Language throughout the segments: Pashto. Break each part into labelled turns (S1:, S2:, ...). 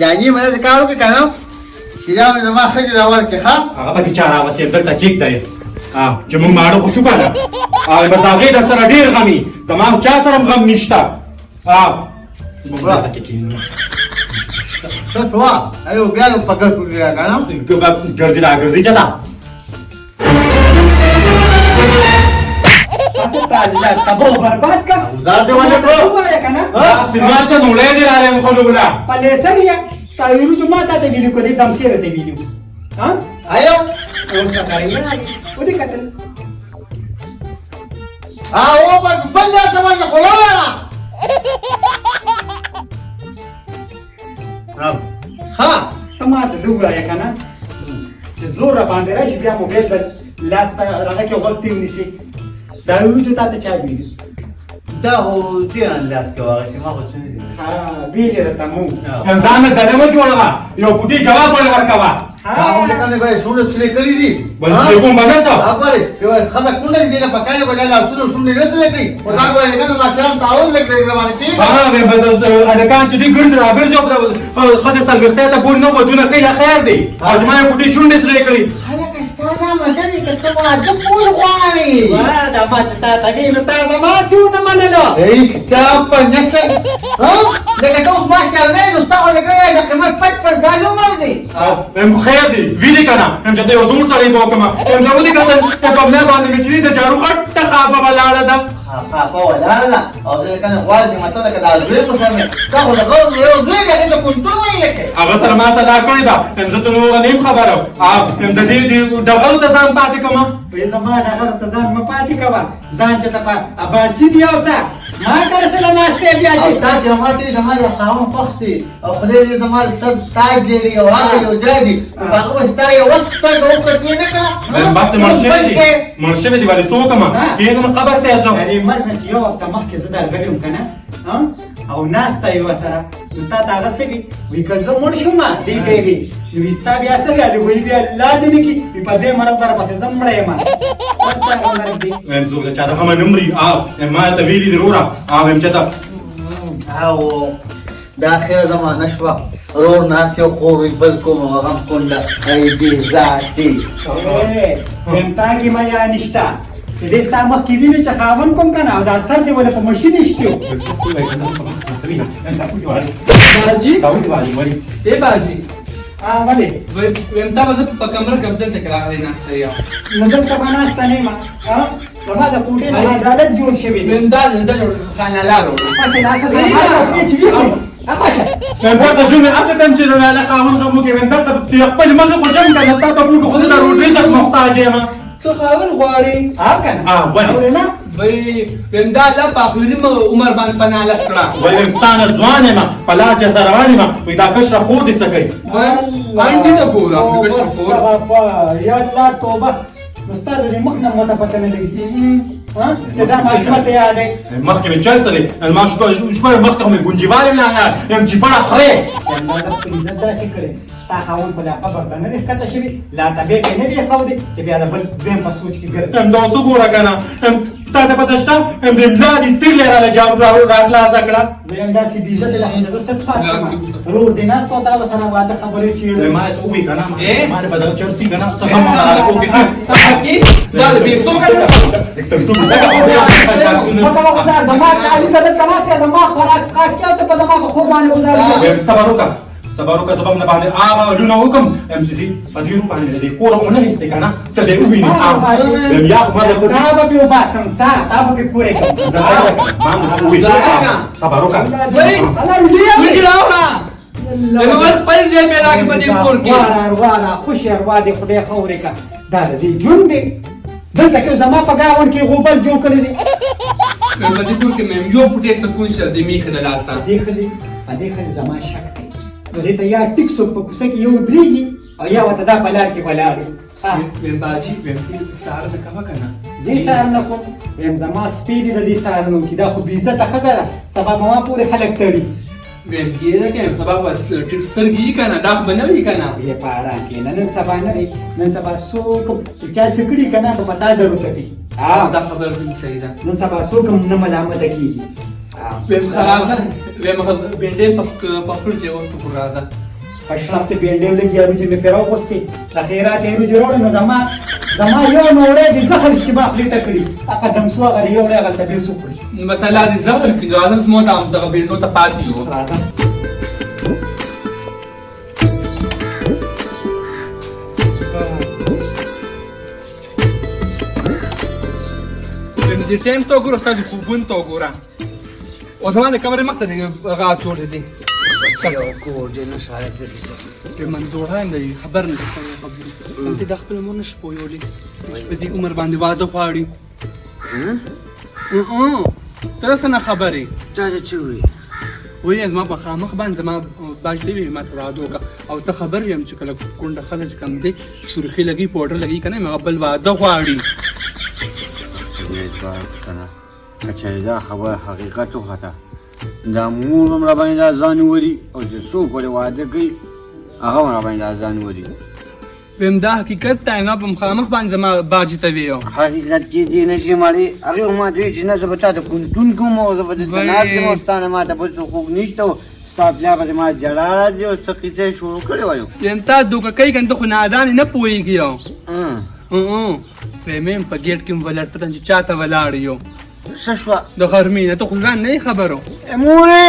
S1: جاجي مې څه کارو کې کنه دا زما خځه دا ورکه ښا
S2: هغه پکې چاره وسې دلته کېک دی چې موږ ماړه خو شو کنه بس هغې در سره ډېر غمي زما چا سره غم نشته موږ دلته کې کېنو
S1: څه شو ایو بیا په ګر کولی راغانم
S2: ګرځي را ګرځي چا دا
S3: تبو برباد کا
S1: دا دې ونه کو
S3: وای کنه
S2: دنیا ته نولې دي را رې خو ولا
S3: پلیسریا تایرو جما ته ویلو کو دې دم سره ته ویلو ها
S1: ایو
S3: او سکاریا او دې کتل
S1: او بل لا تمنى قولا ها
S3: تماته دوغا یا کنه چې زور باندې راشي بیا موبایل بل لاس ته راځي او وخت ونیسي دا یو چې تاسو چا ویل
S1: دا هو تیران لاس کې واغې چې ما خو څه دي
S3: ها بیره تمو
S2: ځان نه دنه جوړوا یو پټي جواب ورکوا
S1: هغه کنه به سونه څه کړی دي
S2: بل څه کوم باندې څه
S1: هغه یو خلک کله دې نه پکاله بدل سونه سونه نه څه کوي او دا وایي کنه ما کلام تعاون لګلې باندې کې
S2: به اډکان چې دې ګرځي را ګرځي او خاصه سرګرته ته ګور نه ودونه کوي خیر دی او ما پټي شونډې سره کړی
S1: خلک ستاسو مزه کې ته ما د پول غواړي
S3: وا دا ما چې تا ته ویل تا زما سیو نه منلو
S1: ایستا په نشه ها لکه تاسو ما کړنه نو تاسو لګي دا کومه 55 سالو مرزي
S2: هم خیر دی ویلې کنه هم چې یو زور سره یې وکما هم دا ودی کنه په مې باندې چې د جارو غټه خابه ولاړه ده
S1: ها په ولاړه ده او ځکه کنه غواړي چې ماته لکه دا زوی په سر مې تاسو لګو یو زوی دا ته کنټرول نه لکه
S2: هغه تر ما ته دا کړی دا هم زه ته نور نیم خبرو هم د دې ډبل ته ځان پاتې کوم
S3: په زما دغه ته ځان م پاتې کوا ځان چې ته په اباسي دی اوسه ما کړه سره ناشته بیا
S1: او
S3: چې
S1: تاسو ماته زموږه خاون پختي او خدای دې زموږ سر تاج دی او هغه یو جادي هغه وستا یو وخت ته وکړې نه کړه
S2: بس مرشد دی باندې سو کوم کینو قبر ته ځو
S3: یعنی مرګ چې یو وخت مخکې زه درغلم کنه او ناس ته یو سره نو تا هغه سوي وی که زه مړ شوم دی کوي نو وستا بیا څه غالي وی بیا الله دې نه کی په دې مرګ در پسې زم مړ یم
S2: هم زه چا دا هم نمرې ما ته ویلي ضروره هم چې تا
S1: او دا اخر زمانه شوه رور ناس یو خور بل کوم غم کونډه ای دې ذاتي
S3: هم تا کې ما یا نشتا چې دې ستا مخ کې ویني چې خاون کوم کنه او دا سر دې ولې په ماشین نشته
S4: बाजी ए बाजी
S3: ولې
S4: ويمتا بس په کمره کبدل څخه راغلی نه سیا
S3: نظر ته بناسته نه ما زما د کوټې نه عدالت جوړ شوی دی
S4: ويمتا د خانه لارو
S3: پښه لاسه زما چې وی
S2: په تاسو نه اته تم چې نه لا خاون کوم کې ویندا ته خپل مخ خو جنګ کنه تاسو په خو د روټي څخه محتاج یم
S4: تو خاون غواړي
S3: کنه
S2: ولې
S3: نه
S4: وای ويمدا لا په اخري عمر باندې پناه لکړه
S2: ولې ستانه ځوان یم په لاچ سره روان یم وې دا کشره خو دې سکی
S4: باندې نه ګورم کشر خور
S3: یا الله توبه مستاد دې مخ نه مته پته نه لګي چې دا ما ته یادې
S2: مخکې مې چل سره ما شو مخکې مې ګونجیوالې نه یم چې په خره
S3: دا د پولیسو داسې کړي تا خاون په لا خبر ته نه ښکته شوي لا طبیعت یې نه دی ښه دی چې بیا د بل دویم په سوچ کې ګرځي
S2: هم دا اوس وګوره کنه تا ته پته شته هم د املا دي تیرې راله جارو راخلاصه کړه
S3: زه یم داسې بېعزته له حجازه صرف پاتې یم رور دې ناست او تا به سره واده خبرې چېړې
S2: ما ته ووایي کنه ما د بدل چرسي کنه څه هم نه کوي
S4: دا د بیرته کنه
S3: زما تعلیم ته دلته ناست یم زما خوراک څښاک کې او ته په زما په خور باندې ګزارې
S2: صبر وکړه سبب نه باندې لونه وکم ام چې دې په دې روپ باندې دې کور ونه نشته کنه ته دې وویني یا ما له خو
S3: تا به په وباسم تا به پوره کوم
S2: صبر وکړه
S3: الله
S4: وجه راوړه نو ول خپل دې پیدا کې په دې کور کې
S3: واره خوشي اروا دې خدای خورې کا دا دې جون دې دلته کې زما په گاون کې غوبل جوړ کړی دي
S4: په دې کور کې مې یو پټه سکون شه دې میخه د لاسه
S3: دې خزي زما شک دی نو دې ته یا ټیک سو په کوڅه کې یو درېږي او یا وته دا په لار کې ولاړ
S4: ویم باجی ویم سار نه کما کنه
S3: زه سار نه کوم ویم زما سپیډ د دې سار نو کې دا خو بيزه ته خزره سبا ما پورې خلک تړي
S4: ویم کېده کې سبا بس ټیک سترګي کنه دا بنوي کنه
S3: یې پارا کې نن سبا نه دی نن سبا سو کوم چې سکړي کنه په پتا درو ته
S4: دا خبر دې صحیح ده
S3: نن سبا سو کوم نه ملامت کیږي
S4: ویم خراب ده ویم بنده پکړ چې وخت پر راځه
S3: اشرفت بینډیو لګي چې مې پیرو غوستي د خیرات یې جوړ نو زما یو نوړې د زهر چې ما خپل تکړي اقدم سو غری یو نه غلطه به سو کړی
S4: مسله دې زهر کې ځوانم سمو ته هم څنګه بیرته ته پاتې یو
S3: راځه
S4: دې ټیم ته وګوره ساده خوبون ته وګوره او زما د کمرې مخ ته دې غا جوړ دي په منظور هم دی خبر نه خبرې انت د خپل مور نش پویولې په دې عمر باندې واده غواړي تر څه نه خبرې وای زما په خامخ باندې ما باج دی ما ته واده وکړه او ته خبر یم چې کله کونډه خلک کم دی سرخی لګي پاوډر لګي کنه مې بل واده غواړي
S5: کچې دا خبره حقیقت وخته دا مور هم را باندې دا ځان ولي او چې څوک ولې واده کوي هغه هم را باندې دا ځان ولي
S4: ویم دا حقیقت ته نه په مخامخ باندې زما باج ته ویو
S5: حقیقت کې دې نشي مالي هغه ما دوی چې نه زه به تا ته کونتون کوم او زه به دې ستناز یم او ستانه ما ته به څه خوږ نشته او ستا بیا به ما جړا راځي او څه قیسې شروع کړې وایو
S4: یم تا دوکه کوي کنه خو نادان نه پوهېږي یو فهمیم په ګیټ کې ولر پتن چې چاته ولاړ یو
S5: څه شوه
S4: د غرمې نه ته خو ځان نه خبرو
S5: مورې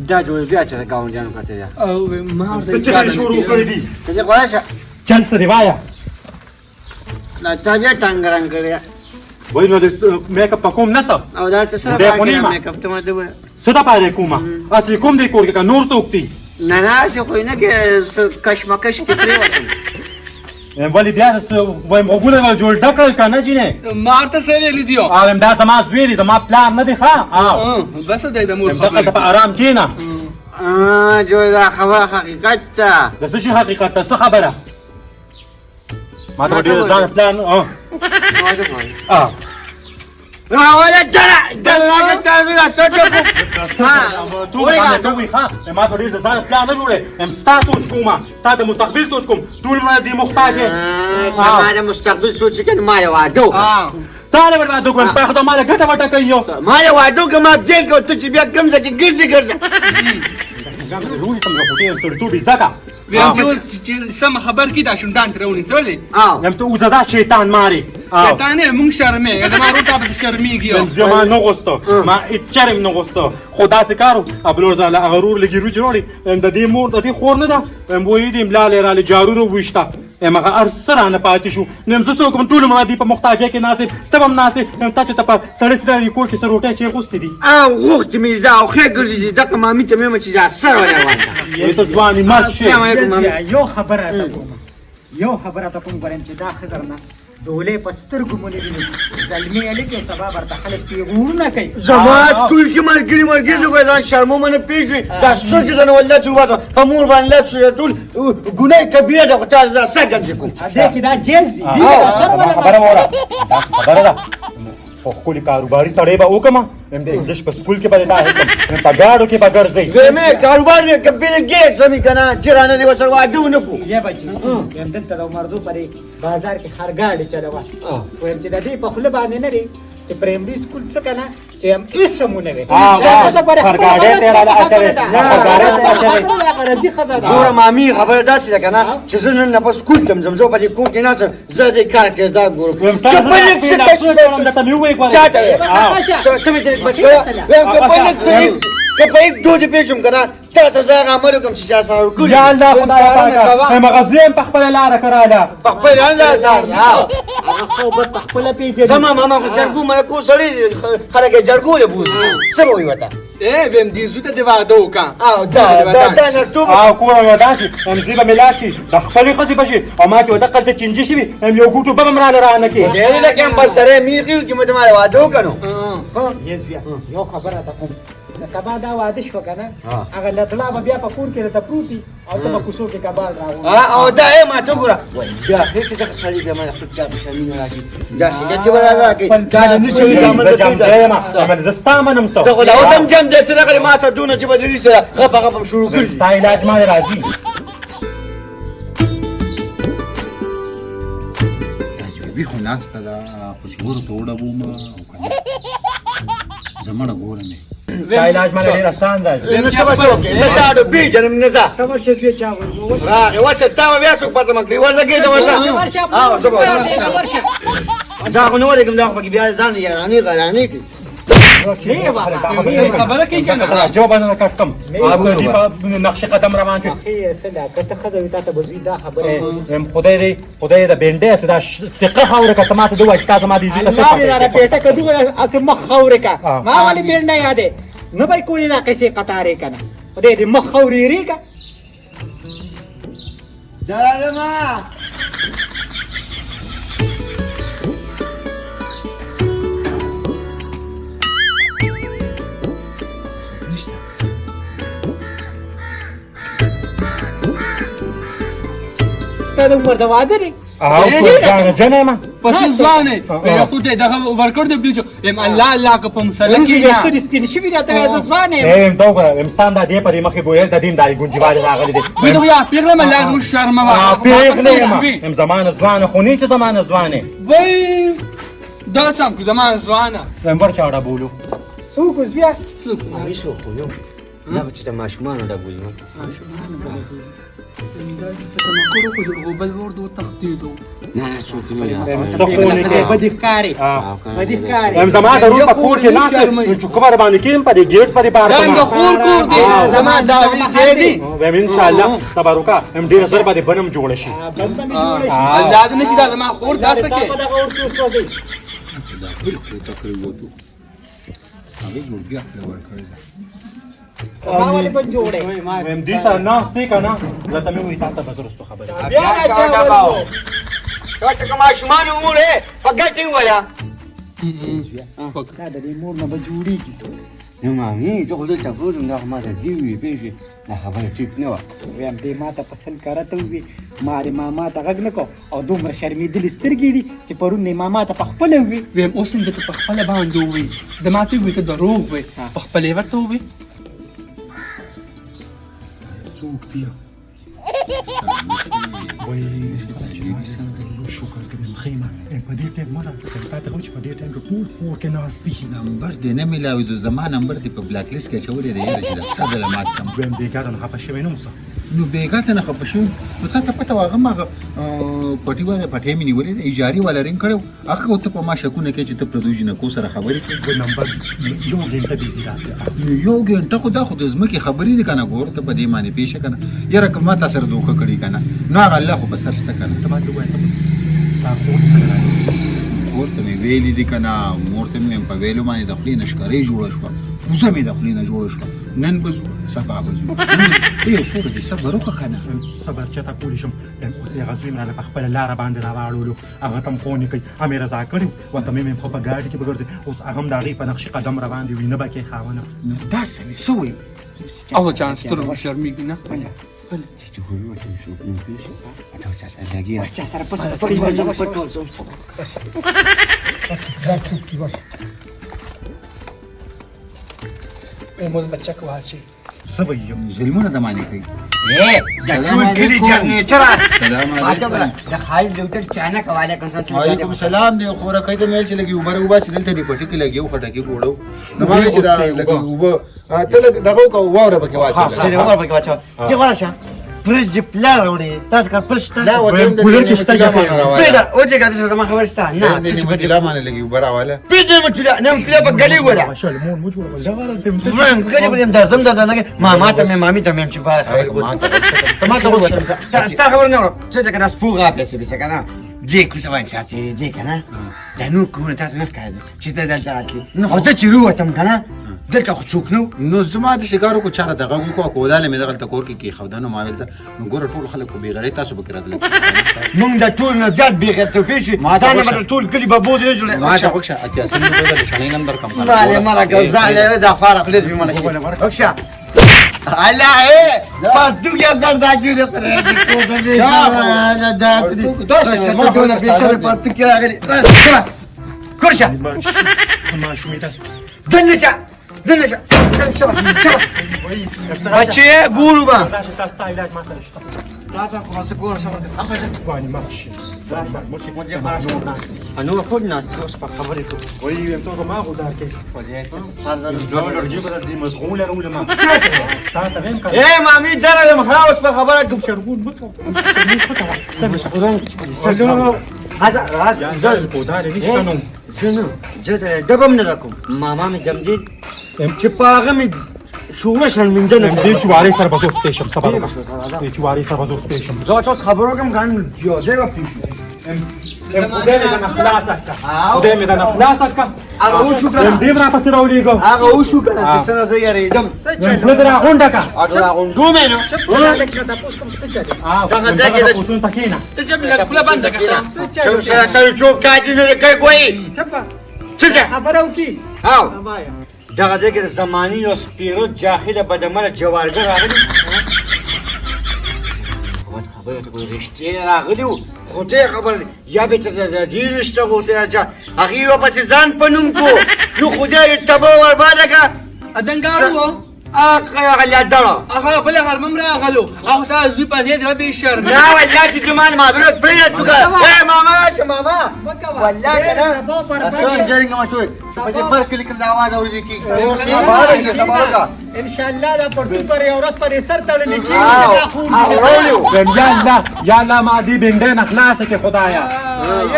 S5: دا جوړ بیا چې ګاونډیانو کته ده
S4: او ما ورته
S2: څه شروع کړی دي
S5: کله غواړې
S2: چل سره وایا
S5: لا تا بیا ټنګ رنګ کړی
S2: وای نو د میک اپ کوم نسب
S5: او دا څه سره
S2: دې
S5: پاکه
S2: پونیما.
S5: میک اپ ته ما دوه
S2: ستا پاره کومه اسی کوم دی کور کې نور څوک دی
S5: نه نه څه خو نه کې کشمکش کې پرې وته
S2: ولی بیا وایم وګوره ول جوړ ډکل کنه جینې
S4: ما ورته څه ویلي دیو
S2: اوم دا زما زویری زما پلان نه دی ښا
S4: بس دی د مور
S2: دغه په
S4: خبره
S2: آرام کینا
S5: جوړ دا خبره حقیقت ته
S2: د څه شي حقیقت ته څه خبره ما ته ډیر ځان پلان
S5: راوړه دره دلته تاسو لا څه
S2: تو وای ښا ما ته ډیر ځان پلان نه جوړه ام ستاسو کومه ستاسو مستقبل سوچ کوم ټول ما دې محتاج
S5: ما د مستقبل سوچ کې ما یو واده
S2: تعالی ورته کوم په خدای مال ګټه وټه کوي
S5: ما یو واده کوم اپډیټ کو ته چې بیا کوم ځکه ګرځي
S2: روحي څنګه پټې سره تو بيزاکا
S4: ویم چې سم خبر کی دا شوندان ترونی سولې
S2: یم ته وزدا شیطان ماری
S4: شیطان مونږ شرمې زما روټه په شرمېږي
S2: زما نه غوستو ما اچرم نه غوستو خدا سي کارو ابلور زاله غرور لګي رو جوړي د دې مور د دې خور نه ده وې دې ملاله را جارو وښتا امغه ارسره نه پاتې شو نن زه څوک ټول ما دي په محتاجه کې ناسب تبم ناسب ته چې ته په سړی سره کور کې سروټه چې غوستې دي
S5: او غوخت میزا او خې ګرځي دغه مامي ته مې چې دا سره ولا وانه
S2: ته ځواني مرګ شي
S3: یو خبره ته کوم غواړم چې دا خزر نه دولې پستر ګمونې دي زلمی علي کې سبا ورته خلک پیغورونه کوي
S5: زما سکول کې مرګري زه ځان شرمو منه پیژوي دا څه کې نه ولله چې واسه په مور باندې څه ټول ګناه کبیره ده خو تاسو څنګه کوم
S3: دې کې دا جیز دي
S2: خبره وره خبره ده خو خپل کاروباري سړی به وکم هم د انګلیش په سکول کې به دا هکم په ګاډو کې به ګرځي
S5: زمې کاروبار مې کبیره ګیټ سمې کنه چرانه دی وسره واده ونکو
S3: یا بچي هم دلته د مرزو پرې بازار کې خرګاډي چلوا ویم چې د دې په خله باندې نه لري چې پرایمري سکول څه کنه چې هم اسمونه وي
S2: خرګاډي تیرا لا اچره
S5: ګوره مامي خبره داسې ده کنه چې زه نن په سکول تم زمزو په دې کور کې نه زه دې کار کې دا ګوره چاته ته مې چې بچو ویم که په یک دوه پیچم کنه تاسو زه عمل کوم چې تاسو ورکو
S2: یا الله خدای پاک مغزیم په خپل لار کراله
S5: په خپل لار دا
S3: هغه خو په خپل پیجه
S5: زما ماما خو جرګو مړ کو سړی خلک جرګو له بوز څه وي وتا
S4: ویم دې زوته دی واده وکا
S5: او دا نه ټوب
S2: او کور یو داسي هم زیبه ملاشي د خپل خزي بشي او ما کې ودا قلت چنجي شي هم یو ګوټو به مرا لرانه کې
S5: ډېر له کوم پر سره میږي چې مته ما واده وکړو
S3: یس بیا یو خبره ته کوم سبا دا واده شو کنه هغه لطلا بیا په کور کې ته پروتي او ته په کوڅو کې کبال راو
S5: او دا ما ته ګوره وای دا هیڅ څه سړی د ما خپل کار شامل راځي دا څنګه چې ورا راځي دا نه چې عمل کوي
S2: ما زستا منم سو
S5: ته خو دا اوسم جام دې چې هغه ما سره دونه چې بدلی سره غپ شروع کړی
S2: ستا علاج ما راځي
S6: وی خو ناسته ده خو چې ورته وډبوم او کنه زمړه ګورم
S2: دا علاج مالا ډېر آسان دی
S5: نو څه به څه وکړې زه دا ډو پیژنم نه ځه راغې ورشه تا به بیا څوک پته مه کړي ورځه کېږده ورځه او زه به دا خو نه ورېږم دا خو پکې بیا ځان یارانې غرانې کړي
S4: خبره کوي کنه
S2: جواب نه کټ کم دی په نقش قدم روان شو
S3: اصله کته خزه وي تاسو بزوی دا خبره
S2: ام خدای د بنډې صدا ثقه خاوره کته ماته دوه تاسو ما دي
S3: الله دې را پیټه کدو اس مخ خوره کا ما والی بینډه یاده نو بای کوئی نا کیسه قطاره کنه دې دې مخ خوري ری کا
S5: جلالما
S3: ته د عمر د واده دی
S2: او جنه ما
S4: پس ځوانه په تو ته دغه ورکړ دې بلچو ام الله الله که په مسله کې
S3: کې ته سپین شي راته از ځوانه
S2: ام دا وګوره ام ستان د دې په مخې بوې د دین دای ګونجواري راغلي دي
S4: وي دا یا پیغله مله مو شرم ما
S2: پیغله ما ام زمانه ځوانه خو نه چې زمانه ځوانه
S4: وای دا څنګه زمان ځوانه
S2: ام ورچا وړه بولو
S3: څوک زویا
S5: مې شو خو یو نه به چې د ماشومانو دا بولي
S4: بل ورد وتخطيطه
S5: نه نه څوک نه
S2: سخونه کې
S3: بدکاری بدکاری
S2: ام زما د روح په کور کې ناست چې کومه باندې کېم په دې گیټ په دې بار
S4: دا د خور کور دی زما دا وی دی
S2: ویم ان شاء الله صبر وکا ام ډیر سره باندې بنم جوړ شي
S4: الله دې نه کیدا زما خور دا سکے
S6: دا بالکل تقریبا وته هغه جوړ بیا خبر کړی
S3: ما والی بن جوړه
S2: ویم دې سره ناست دی کنه لته مې وې تاسو بزرستو خبره
S3: بیا نه چاو
S5: تاسو کوم ماشومان امور په ګټي ولا
S3: دا د مور نه بجوړی کیسه
S5: نو مامي ته خو دې تاسو نه ما ته جیوي پیږي دا خبره ټیک نه و
S3: ویم دې ما ته پسند کارته وي ماره ماما ته غږ نکو او دومره شرمېدلې سترګې دي چې پرون نه ماما ته خپل وي
S4: ویم اوس دې په خپل باندې وي د ماته وي ته دروغ وي په خپل ورته وي
S6: صوفيا شکر کړم خیمه په دې ټیم مله تا ته چې په دې ټیم کې ټول کور کې ناست دي نمبر دې نه ملاوي د زما نمبر دې په بلاک لیست کې چولې دی یاره چې دا صدر مات کم
S2: ویم دې ګارن خپه شوی نو څه
S6: نو بیګاته نه خپه شو نو تا ته پته واغه ما پټي واره پټې مې نیولې ایجاري والا رنګ کړو هغه ته په ما شکونه کې چې ته پردوی نه کو سره خبرې کوي
S2: نمبر یو ګنټه دې زیات
S6: یو ګنټه خو دا خو د زمکه خبرې دي کنه ګور ته په دې معنی پیښه کنه یاره کومه تاسو سره دوکه کړی کنه نو هغه الله خو بسر ست کنه
S2: ته باندې وایې ته
S6: ورته مې ویلې دي کنه مورته مې په ویلو باندې د خپل نشکرې جوړ شو وزه مې د خپل نه جوړ شو نن بزو سبا بزو دې څوره دې صبر وکړه کنه
S2: صبر چا ته کولی شم اوس یې غزوی مې په خپل لار باندې راوړلو هغه تم خونې کوي امیر رضا کړو وته مې خو په گاډي کې بګرځي اوس هغه هم داغي په نقش قدم روان دی وینه بکې خاونه
S6: دا څه سوې
S4: او چانس تر شرمېږي نه
S5: چې هو ته شو نو پیښه اته چا لګي
S3: چا سره پس
S4: موږ بچا کواشي
S2: سبا یو
S6: ظلمونه د معنی کوي
S5: دا ټول کلی جرنیټر
S6: سلام علیکم
S5: دا خال ډاکټر چانا کواله کنه
S6: وعلیکم السلام دی خوره کای ته میل چې لګي وبره وبا چې دلته دی پټی کې لګي او خټکی وړو نو ما چې دا لګي وب ته لګ دغه کو واره پکې واچو
S5: سره وره پکې واچو دی ورشه فرج پلار وړي تاسو کا پرشت
S6: لا وته د
S5: پیدا او چې ګاډي سره ما خبرسته نه
S6: چې په لا باندې لګي وبره واله
S5: پیدا مچلا نه مچلا په ګلی ولا
S2: ماشاءالله مون موږ ولا دا غلط ته
S5: ورن کله په دې درځم دا نه ما ما ته مامي ته مم چې بار خبر تا خبر نه ورته چې کنه سپوغه په څه به کنه جې کو څه وایي چې جې کنه دا نو کو نه تاسو نه کاید چې دا دلته راځي نو خو ته چیرو وتم کنه دلته خو څوک نو
S6: زما د شګارو کو چاره دغه کو کوداله مې دغه کور کې خودانو ما ویل نو ګوره ټول خلک به غری تاسو به کړل
S5: مونږ د ټول نه زیات بیغه ته پیښ ځان به ټول کلی به بوز نه جوړه
S6: ما ته وښه اتیا سن په دې شنه نمبر کم کړه
S5: ماله ماله غزاله دا فارق لید به ماله وښه الله پاتو یا زرد اجوره پر دې کو دې دا داسې ما ته نه پیښه پاتو کې راغلي کورشه
S2: ما شومې تاسو
S5: دنچا بچه ګورو با
S2: تاسو علاج ما سره شته
S5: راځه خو زه ګورم صبر کوه
S2: واني ماشي ماشي
S5: مجھے انو خود ناس اوس په خبرې کوو
S2: وي انتو ما غوډار کې
S5: سر زده
S2: دولار جيبه دي مشغوله ولا ما تا تمام كان
S5: اے مامي درې مخه اوس په خبره کوم
S2: شربون بطل
S5: راځه
S2: زل پودار نيش كانوا
S5: زنو زه دبم نه راکوم ماما مې جمدي چې پاغه مې شوره شرمنده نه
S2: دي شواري سر بزو ستيشن صبر دي شواري سر بزو ستيشن
S5: زه تاسو خبرو کوم غان یو ځای و پیښو
S2: قدامي ده نخلاصك قدامي ده نخلاصك
S5: هغه وشو کنه
S2: دي برا پس راوليګو
S5: هغه وشو کنه چې څنګه زه یریدم
S2: بدرا غونډه
S5: اډرا غوندو مې نو
S2: دغه ځای کې اوسون تکینا
S4: ته چې بل خپل باندې کړه
S5: چې سره سره چوک کاټی نه کوي کوي څه
S3: خبره وکي
S5: هاو دغه ځای کې د زماني او سپیرو جاهل بدمره جوارګر راغلي خبره ته کوئی رښتیا راغلی و خو ته خبر یا به چې د دې رښتیا غوته چې هغه یو په ځان پنوم کو نو خدای تبو ور باندې کا
S4: ادنګارو
S5: هغه غلادړه
S4: هغه بل هر ممرا غلو هغه سره زوی په دې به شر
S5: لا والله چې زمان معذرت پرې چوکا اے ماما چې ماما والله کنه
S1: شو جرنګ ما شوي په دې پر کلیک د आवाज اوري کی
S3: ان شاء الله دا پرتو پر یو ورځ پر سر تړلې
S2: يا لا ما دي بندين اخلاصك يا خدايا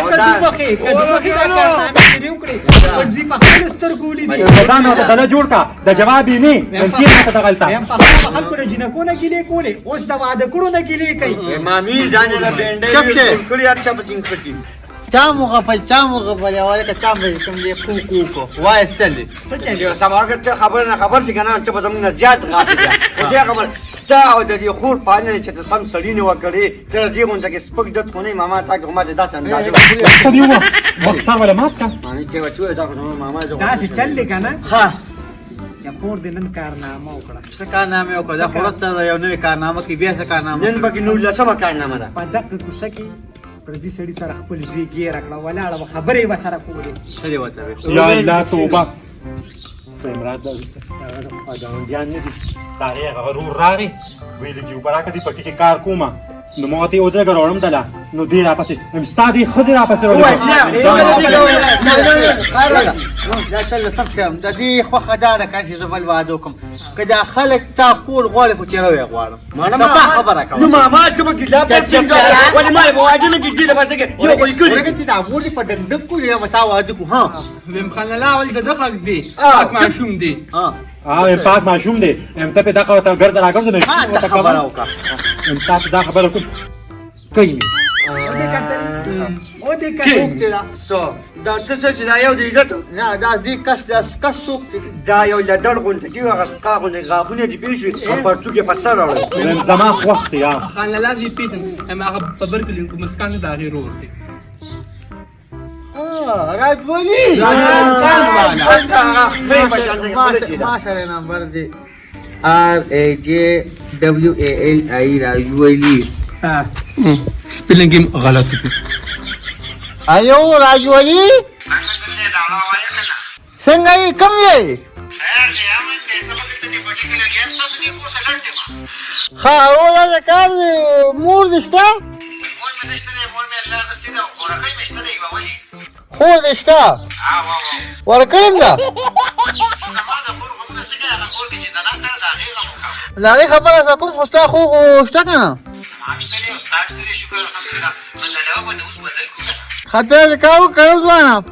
S3: کدو مخې دا کارنامې دې وکړي ورځي په خپل سترګولې دي
S2: خدانا ته جوړ کا د جواب نه انت ته غلطه
S3: هم په خلکو نه جنکو نه ګیلې کولې اوس د واده کړو نه ګیلې کوي
S5: مامي ځان له بنډې کړی اچھا پسین کړی
S1: چا مغفل یا ولکه چا مې کوم دې کو وای استل
S5: چې سمارګه ته خبر شي کنه چې په زمونږ زیات غاټه ده خو دې خبر ستا او د دې خور پالنه چې سم سړی نه وکړي چې دې مونږه کې سپک د ټونه ماما تا کومه داسې اندازه
S2: سبيوا بخسر ولا ماتك
S5: مامي چې وچو دا ماما زه
S3: دا چې چل کنه
S5: ها
S3: چې خور دې نن کارنامه وکړه
S1: څه کارنامه وکړه دا خورته یو نوې کارنامه کې بیا څه کارنامه
S5: نن پکې نو لسمه کارنامه ده
S3: په دغه کوڅه کې پر دې سړي سره خپل ځوی ګیر کړه ولاړه خبرې وسره کولې
S1: سړي وته
S2: يا الله توبه سمراد دا ګانديان دي تاریخ غرور راغی ویل چې برکه دي پټی کې کار کومه نو موته او دغه راوړم دلا نو دی را پسې استادي خزر را پسې
S1: دا تل تفسير د دې خو خدای دا کان چې زبل وادو کوم کدا خلک تا کول غواړي خو چیرې غواړم ما خبره کوم
S5: نو ماما چې مګی لا پټ ولې ما واجب نه کیږي دا پسې یو کوئی کړي
S1: ورګه چې دا موري په دندک کول یا متا واده کو ها
S4: ویم خلل اول د دغه دی پاک معشوم دی
S2: ام پاک معشوم دی ام ته په دغه ته ګرځ راګرځ نه
S1: ما خبره وکړه
S2: ام ته دا خبره کوم کوي
S3: او دې کته
S5: سو دا څه چې دا یو دی عزت
S1: نه دا دې کس سوق
S5: دا یو لدړ غونډه چې هغه سقا غونډه غاغونه دی پیښوي په پرتو کې فسر راوړل
S2: زما وخت یا
S4: خلل لازم پیسن هم هغه په برکل کوم مسکان دا غیر ورته
S1: راجولی ما سره نمبر دی RAJWALI راجولی
S4: سپیلنګ غلط دی
S1: ایو راجولی څنګه یې کم یې ها اوله کار مور دشته خو دشته ورکړم دا لاري خبره کوم خوستا خو شته کنه خاطر کاو کړو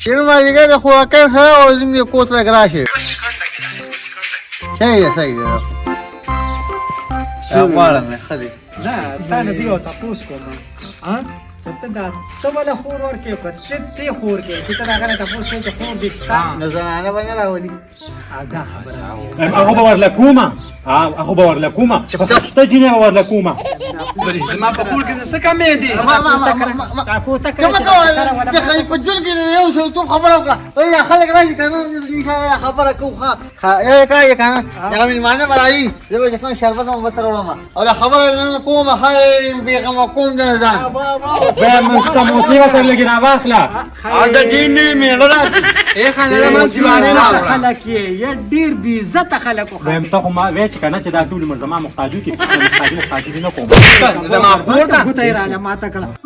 S1: چیر ما یې د خو کړه سره او زمي کوتره ګراشه صحیح ده واړه مې خدي
S3: نه تا نه دیو تاسو کوم ها ته دا ته ولا خور ورکې کړه ته خور کې چې ته راغله تاسو ته خور دي
S1: نو زنانه باندې راولي
S3: دا خبره
S2: اخو باور لكوما اخو باور لكوما تجيني باور لكوما
S4: ما په خور کې څه کمې دي
S3: تاکو تک
S1: كما قال تخلي فجل كده يوصل تو خبره وكلا وين خلك راجل كان ان شاء الله خبرك وخا ايه كاي كان يا من معنا براي زي يكون شربت ما بصر ولا ما ولا خبر ان كوما هاي بيغم كوم دنزان
S2: مستموسيبه اللي جناباخلا
S5: دا دین نه مې نه راځي
S4: اے خانه ما سیوانه نه
S3: څه خلک یې یا ډیر بې عزته خلک وو
S2: وایم ته خو ما وایې چې کنه چې دا ټول عمر زما محتاجو کې محتاجي نه کوم
S4: زما خور ده
S3: ګوته یې راله ماته کړه